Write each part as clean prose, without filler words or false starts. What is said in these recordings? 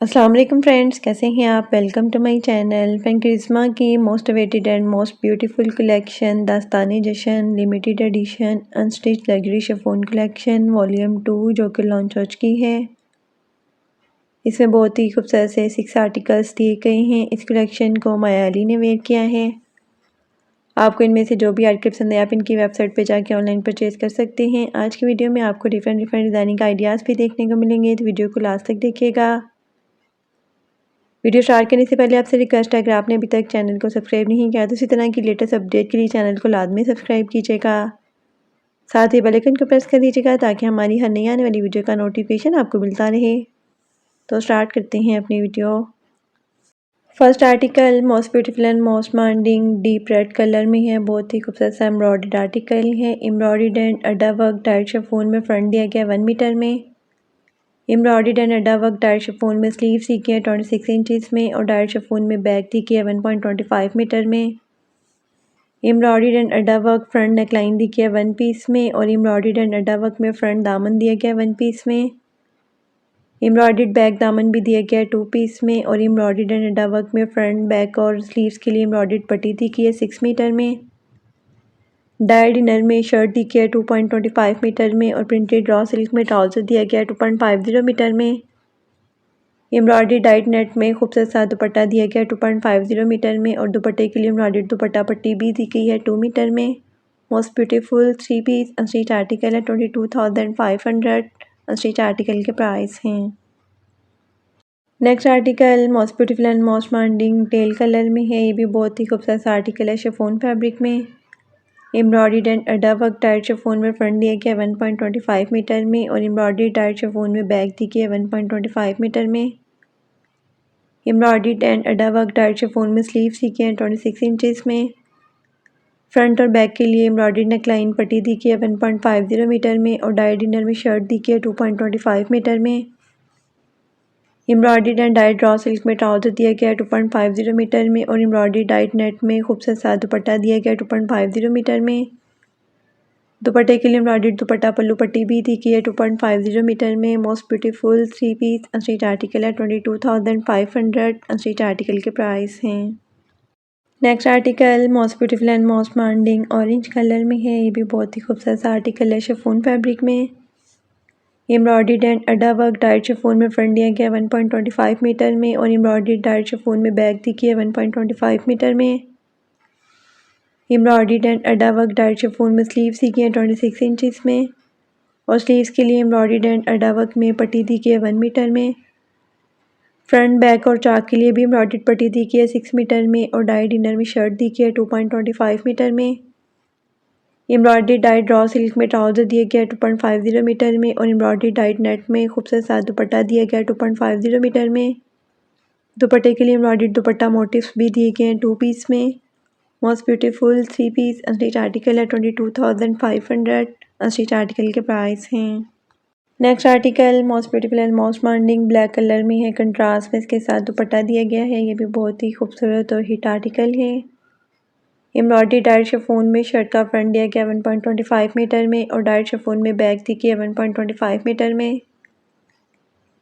अस्सलाम वालेकुम फ्रेंड्स, कैसे हैं आप। Welcome to my channel. Friend Karishma की most awaited and most beautiful collection Dastani Jashan limited edition unstitch luxury chiffon collection volume 2 जो कि लॉन्च हो चुकी है। इसमें बहुत ही खूबसूरत से 6 आर्टिकल्स दिए गए हैं। इस कलेक्शन को माया अली ने वेयर किया है। आपको इनमें से जो भी आर्टिकल पसंद है आप इनकी वेबसाइट पर जाके ऑनलाइन परचेज़ कर सकते हैं। आज की वीडियो में आपको डिफरेंट डिज़ाइनिंग आइडियाज़ भी देखने को मिलेंगे, तो वीडियो को लास्ट तक देखिएगा। वीडियो स्टार्ट करने से पहले आपसे रिक्वेस्ट है, अगर आपने अभी तक चैनल को सब्सक्राइब नहीं किया तो इसी तरह की लेटेस्ट अपडेट के लिए चैनल को लाजमी सब्सक्राइब कीजिएगा। साथ ही बेल आइकन को प्रेस कर दीजिएगा ताकि हमारी हर नई आने वाली वीडियो का नोटिफिकेशन आपको मिलता रहे। तो स्टार्ट करते हैं अपनी video. First article most beautiful and most demanding deep red colour में है। बहुत ही खूबसूरत सा एम्ब्रॉयडर्ड आर्टिकल है। एम्ब्रॉयडर्ड एंड अड्डा वर्क डायरेक्ट शिफॉन में फ्रंट दिया गया 1 मीटर में। एम्ब्रॉयडर्ड एंड अड्डा वर्क डायरेक्ट शिफॉन में स्लीव्स दी गई है 26 इंचज़ में और डायरेक्ट शिफॉन में बैक दी गई है 1.25 मीटर में। एम्ब्रॉयडर्ड एंड अड्डा वर्क फ्रंट नेकलाइन दी गई है 1 पीस में और एम्ब्रॉयडर्ड एंड अड्डा वर्क में फ्रंट दामन दिया गया 1 पीस में। एम्ब्रॉयडर्ड बैक दामन भी दिया गया है 2 पीस में और एम्ब्रॉयडर्ड एंड अड्डा वर्क में फ्रंट बैक और स्लीव्स के लिए एम्ब्रॉयडर्ड पट्टी दी गई है 6 मीटर में। डायर्ड इनर में शर्ट दी गई है 2.25 मीटर में और प्रिंटेड रॉ सिल्क में ट्राउजर दिया गया है 2.50 मीटर में। एम्ब्रॉयडरी डाइट नेट में खूबसूरत सा दुपट्टा दिया गया 2.50 मीटर में और दुपट्टे के लिए एम्ब्रॉयडरी दुपट्टा पट्टी भी दी गई है 2 मीटर में। Most beautiful 3 piece unstitch article है 22,500 अनस्टिच आर्टिकल के प्राइस हैं। Next article most beautiful and most demanding teal colour में है। ये भी बहुत ही खूबसूरत सा आर्टिकल है शिफॉन फैब्रिक में। एम्ब्रॉयडरी एंड अड्डा वर्क डायरेक्ट शिफॉन में फ्रंट दिया गया 1.25 मीटर में और एम्ब्रॉयडरी डायरेक्ट शिफॉन में बैक दी गई है 1.25 मीटर में। एम्ब्रॉयडर्ड एंड अड्डा वर्क डायरेक्ट शिफॉन में स्लीव्स दी गई हैं 26 इंचज़ में। फ्रंट और बैक के लिए एम्ब्रॉयडर्ड नेकलाइन पट्टी दी गई है 1.50 मीटर में और डायर्ड इनर में शर्ट दी गई है 2.25 मीटर में। Embroidered and died draw silk में ट्राउजर दिया गया है 2.50 मीटर में और एम्ब्रॉयडर्ड डाइड नेट में खूबसूरत सा दुपट्टा दिया गया है 2.50 मीटर में। दुपट्टे के लिए एम्ब्रॉयडर्ड दुपट्टा पल्लू पट्टी भी दी गई है 2.50 मीटर में। Most beautiful 3 piece unstitch article है 22,500 अनस्टिच आर्टिकल के प्राइस हैं। Next article most beautiful and most demanding orange colour में है। ये भी बहुत ही खूबसूरत सा आर्टिकल है शिफॉन फैब्रिक में। एम्ब्रॉयडर्ड एंड अड्डा वर्क डायरेक्ट शिफॉन में फ्रंट दिया गया 1.25 मीटर में और एम्ब्रॉयडर्ड डायरेक्ट शिफॉन में बैक दी गई है 1.25 मीटर में। एम्ब्रॉयडर्ड एंड अड्डा वर्क डायरेक्ट शिफॉन में स्लीव्स दी गई हैं 26 इंचज़ में और स्लीव्स के लिए एम्ब्रॉयडर्ड एंड अड्डा वर्क में पट्टी दी गई है 1 मीटर में। फ्रंट बैक और चाक के लिए भी एम्ब्रॉयडर्ड पट्टी दी गई है 6 मीटर में और डाइड इनर में शर्ट दी गई है 2.25 मीटर में। एम्ब्रॉयडरी डाइड ड्रॉ सिल्क में ट्राउजर दिया गया है 2.50 मीटर में और एम्ब्रॉयडरी डाइड नेट में खूबसूरत सा दुपट्टा दिया गया है 2.50 मीटर में। दुपट्टे के लिए एम्ब्रॉयडरी दुपट्टा मोटिव्स भी दिए गए हैं 2 पीस में। Most beautiful 3 piece unstitch article है 22,500 अनस्टिच आर्टिकल के प्राइस हैं। Next article most beautiful and most demanding black colour में है। कंट्रास्ट में इसके साथ दुपट्टा दिया गया है। ये भी बहुत ही खूबसूरत और हिट आर्टिकल है। एम्ब्रॉयडरी डायरेक्ट शिफॉन में शर्ट का फ्रंट दिया गया 1.25 मीटर में और डायरेक्ट शिफॉन में बैक दी गई है 1.25 मीटर में।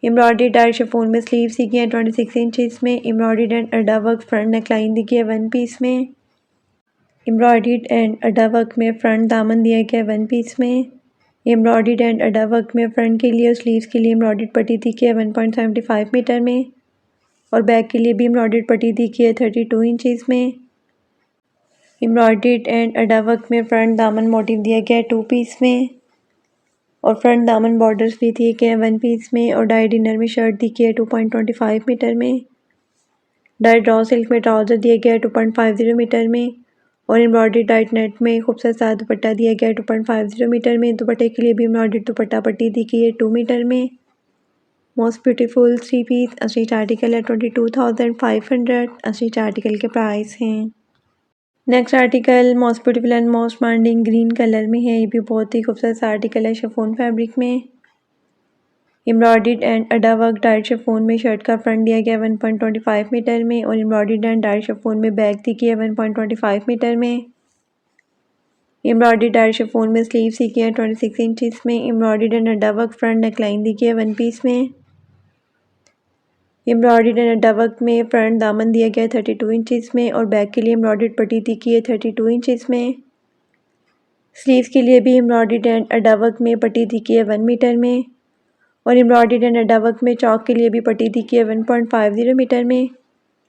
एम्ब्रॉयडरी डायरेक्ट शिफॉन में स्लीव्स दी गई हैं 26 इंचज़ में। एम्ब्रॉयडर्ड एंड अड्डा वर्क फ्रंट नेकलाइन दी गई है 1 पीस में। एम्ब्रॉयडर्ड एंड अड्डा वर्क में फ्रंट दामन दिया गया है 1 पीस में। एम्ब्रॉयडर्ड एंड अड्डा वर्क में फ्रंट के लिए और स्लीव्स के लिए एम्ब्रॉयडर्ड पट्टी दी गई है 1.75 मीटर में और बैक के लिए भी एम्ब्रॉयडर्ड पट्टी दी गई है 32 इंचज़ में। एम्ब्रॉयडर्ड एंड अड्डा वर्क में फ्रंट दामन मोटिव दिया गया है 2 पीस में और फ्रंट दामन बॉर्डर्स भी दिए गए हैं 1 पीस में और डाइड इनर में शर्ट दी गई है 2.25 मीटर में। डाइड ड्रॉ सिल्क में ट्राउजर दिया गया है 2.50 मीटर में और एम्ब्रॉयडरी डाइट नेट में खूबसूरत सा दुपट्टा दिया गया है 2.50 मीटर में। दुपट्टे के लिए भी एम्ब्रॉयडरी दुपट्टा पट्टी दी गई है 2 मीटर में। Most beautiful 3 piece unstitch article है 22,500 अनस्टिच आर्टिकल के प्राइस हैं। Next article most beautiful and most demanding green colour में है। ये भी बहुत ही खूबसूरत सा आर्टिकल है शिफॉन फैब्रिक में। एम्ब्रॉयडर्ड एंड अड्डा वर्क डायरेक्ट शिफॉन में शर्ट का फ्रंट दिया गया 1.25 मीटर में और एम्ब्रॉयडर्ड एंड डायरेक्ट शिफॉन में बैक दी गई है 1.25 मीटर में। एम्ब्रॉयडर्ड डायरेक्ट शिफॉन में स्लीव्स दी गई है 26 इंचज़ में। एम्ब्रॉयडर्ड एंड अड्डा वर्क फ्रंट नेकलाइन दी गई है 1 पीस में। एम्ब्रॉयडर्ड एंड अड्डा वर्क में फ्रंट दामन दिया गया है 32 इंचज़ में और बैक के लिए एम्ब्रॉयडर्ड पट्टी दी गई है 32 इंचज़ में। स्लीव्स के लिए भी एम्ब्रॉयडर्ड एंड अड्डा वर्क में पट्टी दी गई है 1 मीटर में और एम्ब्रॉयडर्ड एंड अड्डा वर्क में चौक के लिए भी पट्टी दी गई है 1.50 मीटर में।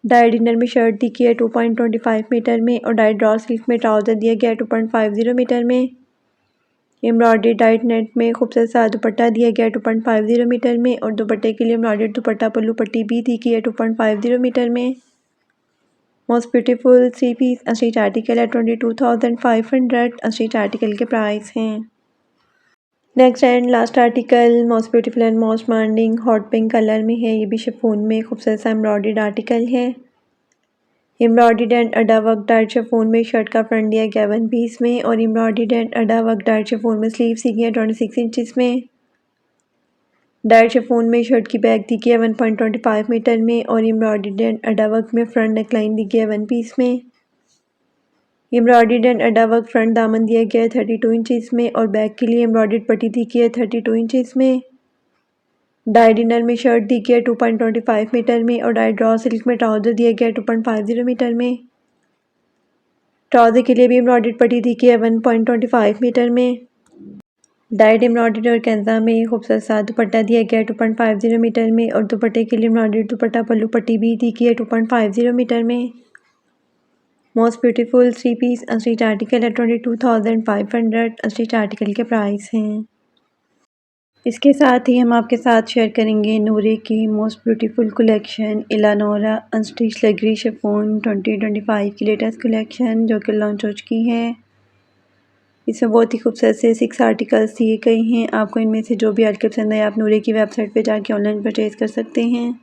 डाई डिनर में शर्ट दी गई है 2.25 मीटर में और डाई ड्रॉ सिल्क में ट्राउज़र दिया गया है 2.50 मीटर में। एम्ब्रॉयडरी डाइट नेट में खूबसूरत सा दुपट्टा दिया गया है 2.50 मीटर में और दुपट्टे के लिए एम्ब्रॉयडर्ड दुपट्टा पल्लू पट्टी भी दी गई है 2.50 मीटर में। Most beautiful 3 piece ostrich article है 22,500 अस्ट्रीच आर्टिकल के प्राइस हैं। Next and last article most beautiful and most demanding hot pink colour में है। ये भी शिफॉन में खूबसूरत सा एम्ब्रॉयडर्ड आर्टिकल है। एम्ब्रॉयडर्ड एंड अड्डा वर्क डाइट शिफॉन में शर्ट का फ्रंट दिया गया 1 पीस में और एम्ब्रॉयडर्ड एंड अड्डा वर्क डाइट शिफॉन में स्लीव सी गई है 26 इंचज़ में। डाइट शिफॉन में शर्ट की बैक दी गई है 1.25 मीटर में और एम्ब्रॉयडर्ड एंड अड्डा वर्क में फ्रंट नेकलाइन दी गई है 1 पीस में। एम्ब्रॉयडर्ड एंड अड्डा वर्क फ्रंट दामन दिया गया है 32 इंचज़ में और बैक के लिए एम्ब्रॉयडर्ड पट्टी दी गई है 32 इंचज़ में। डाई डिनर में शर्ट दी गई है 2.25 मीटर में और डाई ड्रॉ सिल्क में ट्राउज़र दिया गया है 2.50 मीटर में। ट्राउज़र के लिए भी एम्ब्रॉयडर्ड पट्टी दी गई है 1.25 मीटर में। डाइड एम्ब्रॉयडर्ड और कैंजा में खूबसूरत सा दुपट्टा दिया गया है 2.50 मीटर में और दुपट्टे के लिए एम्ब्रॉयडर्ड दुपट्टा पल्लू पट्टी भी दी गई है 2.50 मीटर में। Most beautiful 3 piece ostrich article है 22,500 अस्ट्रीच आर्टिकल के प्राइस हैं। इसके साथ ही हम आपके साथ शेयर करेंगे नूरे की मोस्ट ब्यूटीफुल कलेक्शन इलानोरा अनस्टिच लग्जरी शिफॉन 2025 की लेटेस्ट कलेक्शन जो कि लॉन्च हो चुकी है। इसमें बहुत ही खूबसूरत से 6 आर्टिकल्स दिए गए हैं। आपको इनमें से जो भी आर्टिकल पसंद है आप नूरे की वेबसाइट पे जाके ऑनलाइन परचेज़ कर सकते हैं।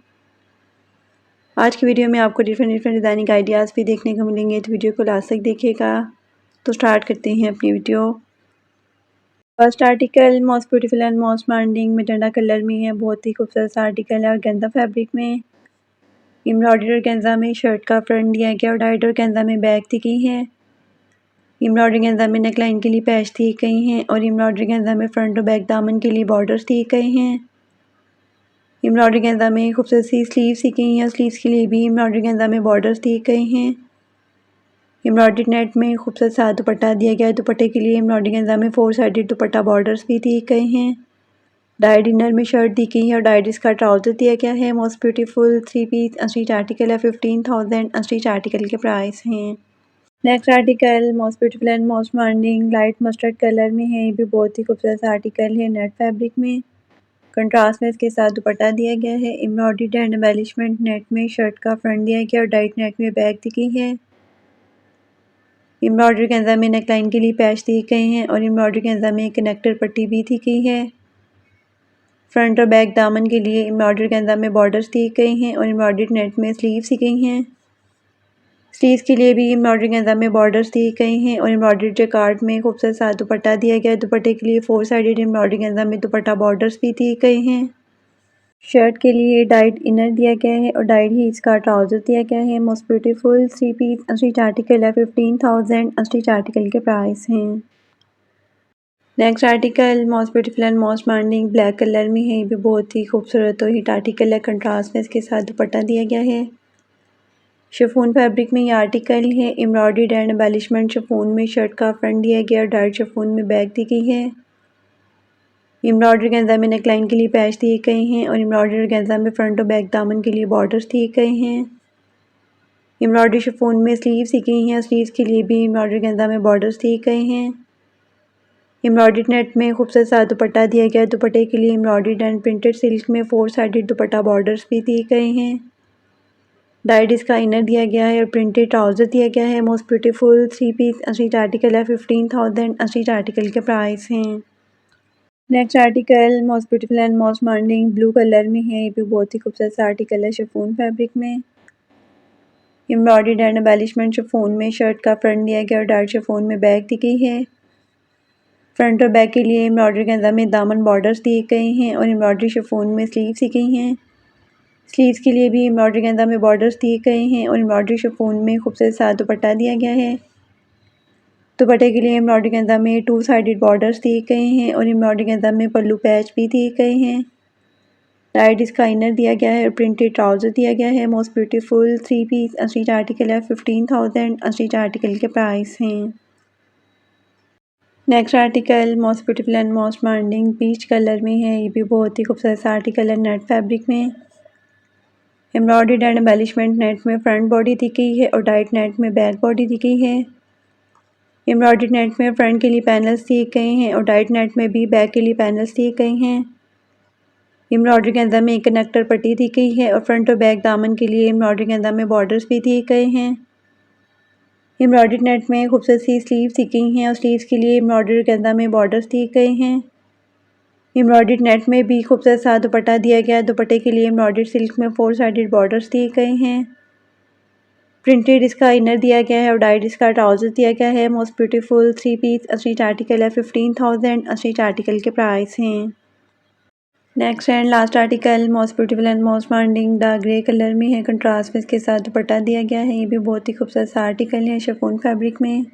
आज की वीडियो में आपको डिफरेंट डिज़ाइनिंग आइडियाज़ भी देखने को मिलेंगे, तो वीडियो को लास्ट तक देखिएगा। तो स्टार्ट करते हैं अपनी video. First article most beautiful and most demanding magenta colour में है। बहुत ही खूबसूरत सा आर्टिकल है और गेंदा फैब्रिक में एम्ब्रॉयडरी और गेंजा में शर्ट का फ्रंट दिया गया और डाइट और गेंजा में बैक दी गई है। एम्ब्रॉयडरी गेंजा में नेकलाइन के लिए पैच दिए गए हैं और एम्ब्रॉयडरी गेंजा में फ्रंट और बैक दामन के लिए बॉर्डर्स दिए गए हैं। एम्ब्रॉयडरी गेंजा में खूबसूरत सी स्लीव्स दी गई हैं और स्लीव्स के लिए भी एम्ब्रॉयडरी गेंजा में बॉर्डर्स दिए गए हैं। एम्ब्रॉयडरी नेट में खूबसूरत सा दुपट्टा दिया गया है। दुपट्टे के लिए एम्ब्रॉयडरी गेंजा में 4 साइडेड दुपट्टा बॉर्डर्स भी दिए गए हैं। डाई डिनर में शर्ट दी गई है और डाइड इसका ट्राउज़र दिया गया है। Most beautiful 3 piece ostrich article है 15,000 अस्ट्रीच आर्टिकल के प्राइस हैं। Next article most beautiful and most demanding light mustard colour में है। ये भी बहुत ही खूबसूरत सा आर्टिकल है नेट फैब्रिक में। कंट्रास्ट में इसके साथ दुपट्टा दिया गया है। एम्ब्रॉयडर्ड एंड एम्बेलिशमेंट नेट में शर्ट का फ्रंट दिया गया और डाइट नेट में बैक दी गई है। एम्ब्रॉयडरी गेंजा में नेकलाइन के लिए पैच दिए गए हैं और एम्ब्रॉयडरी गेंजा में कनेक्टर पट्टी भी दी गई है। फ्रंट और बैक दामन के लिए एम्ब्रॉयडरी गेंजा में बॉर्डर्स दिए गए हैं और एम्ब्रॉयडर्ड नेट में स्लीव्स दी गई हैं। स्लीव्स के लिए भी एम्ब्रॉयडरी गेंजा में बॉर्डर्स दिए गए हैं और एम्ब्रॉयडरी जैकार्ड में खूबसूरत सा दुपट्टा दिया गया है। दुपट्टे के लिए 4 साइडेड एम्ब्रॉयडरी गेंजा में दुपट्टा बॉर्डर्स भी दिए गए हैं। शर्ट के लिए डाइट इनर दिया गया है और डाइट ही इसका ट्राउज़र दिया गया है। Most beautiful 3 piece ostrich article है 15,000 अस्ट्रीच आर्टिकल के प्राइस हैं। Next article most beautiful and most demanding black colour में है। ये भी बहुत ही खूबसूरत और हिट आर्टिकल है। कंट्रास्ट में इसके साथ दुपट्टा दिया गया है। शिफॉन फैब्रिक में ये आर्टिकल है। एम्ब्रॉयडर्ड एंड एम्बेलिशमेंट शिफॉन में शर्ट का फ्रंट दिया गया और डाइट शिफॉन में बैक दी गई है। एम्ब्रॉयडरी गेंजा में नेकलाइन के लिए पैच दिए गए हैं और एम्ब्रॉयडरी गेंजा में फ्रंट और बैक दामन के लिए बॉर्डर्स दिए गए हैं। एम्ब्रॉयडरी शिफॉन में स्लीव्स दी गई हैं। स्लीव्स के लिए भी एम्ब्रॉयडरी गेंजा में बॉर्डर्स दिए गए हैं। एम्ब्रॉयडरी नेट में खूबसूरत सा दुपट्टा दिया गया है। दुपट्टे के लिए एम्ब्रॉयडर्ड एंड प्रिंटेड सिल्क में 4 साइडेड दुपट्टा बॉर्डर्स भी दिए गए हैं। डाइड इसका इनर दिया गया है और प्रिंटेड ट्राउज़र दिया गया है। Most beautiful 3 piece ostrich article है 15,000 अस्ट्रीच आर्टिकल के प्राइस हैं। Next article most beautiful and most demanding blue colour में है। ये भी बहुत ही खूबसूरत सा आर्टिकल है शिफॉन फैब्रिक में। एम्ब्रॉयडर्ड एंड एम्बेलिशमेंट शिफॉन में शर्ट का फ्रंट दिया गया और डाइट शिफॉन में बैक दी गई है। फ्रंट और बैक के लिए एम्ब्रॉयडरी गेंजा में दामन बॉर्डर्स दिए गए हैं और एम्ब्रॉयडरी शिफॉन में स्लीव्स दी गई हैं। स्लीव्स के लिए भी एम्ब्रॉयडरी गेंजा में बॉर्डर्स दिए गए हैं और एम्ब्रॉयडरी शिफॉन में खूबसूरत सा दुपट्टा दिया गया है। दुपट्टे के लिए एम्ब्रॉयडरी गेंजा में 2 साइडेड बॉर्डर्स दिए गए हैं और एम्ब्रॉयडरी गेंजा में पल्लू पैच भी दिए गए हैं। डाइड इसका इनर दिया गया है और प्रिंटेड ट्राउज़र दिया गया है। Most beautiful 3 piece unstitch article है 15,000 अनस्टिच आर्टिकल के प्राइस हैं। Next article most beautiful and most demanding peach colour में है। ये भी बहुत ही खूबसूरत आर्टिकल है नेट फैब्रिक में। एम्ब्रॉयडर्ड एंड एम्बेलिशमेंट नेट में फ्रंट बॉडी दी गई है और डाइट नेट में बैक बॉडी दी गई है। एम्ब्रॉयडर्ड नेट में फ्रंट के लिए पैनल्स दिए गए हैं और डाइट नेट में भी बैक के लिए पैनल्स दिए गए हैं। एम्ब्रॉयडरी के अंदर में एक कनेक्टर पट्टी दी गई है और फ्रंट और बैक दामन के लिए एम्ब्रॉयडरी के अंदर में बॉर्डर्स भी दिए गए हैं। एम्ब्रॉयडरी नेट में खूबसूरत सी स्लीव्स दी गई हैं और स्लीव्स के लिए एम्ब्रॉयडरी के अंदर में बॉर्डर्स दिए गए हैं। एम्ब्रॉयडरी नेट में भी खूबसूरत सा दुपट्टा दिया गया है। दुपट्टे के लिए एम्ब्रॉयडरी सिल्क में 4 साइडेड बॉर्डर्स दिए गए हैं। प्रिंटेड इसका इनर दिया गया है और डाइड इसका ट्राउजर दिया गया है। Most beautiful 3 piece unstitch article है 15,000 अनस्टिच आर्टिकल के प्राइस हैं। Next and last article most beautiful and most demanding dark grey colour में है। कंट्रास्ट में इसके साथ दुपट्टा दिया गया है। ये भी बहुत ही खूबसूरत आर्टिकल है शिफॉन फैब्रिक में।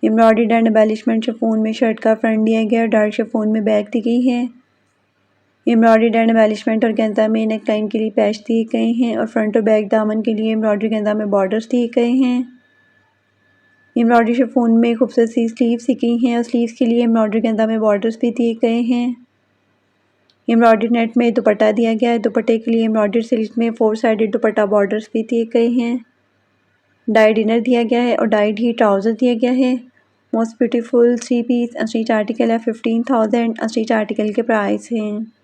एम्ब्रॉयडर्ड एंड एम्बेलिशमेंट शिफॉन में शर्ट का फ्रंट दिया गया और डार्क शिफॉन में बैक दी गई है। एम्ब्रॉयडर्ड एंड एम्बेलिशमेंट और गेंदा में नेक लाइन के लिए पैच दिए गए हैं और फ्रंट और बैक दामन के लिए एम्ब्रॉयडरी गेंदा में बॉर्डर्स दिए गए हैं। एम्ब्रॉयडरी शिफॉन में खूबसूरत सी स्लीव्स दी गई हैं और स्लीव्स के लिए एम्ब्रॉयडरी गेंदा में बॉर्डर्स भी दिए गए हैं। एम्ब्रॉयडरी नेट में दुपट्टा दिया गया है। दुपट्टे के लिए एम्ब्रॉयडरी सिल्क में 4 साइडेड दुपट्टा बॉर्डर्स भी दिए गए हैं। डाइड इनर दिया गया है और डाइड ही ट्राउज़र दिया गया है। Most beautiful 3 piece unstitch article है 15,000 अनस्टिच आर्टिकल के प्राइस हैं।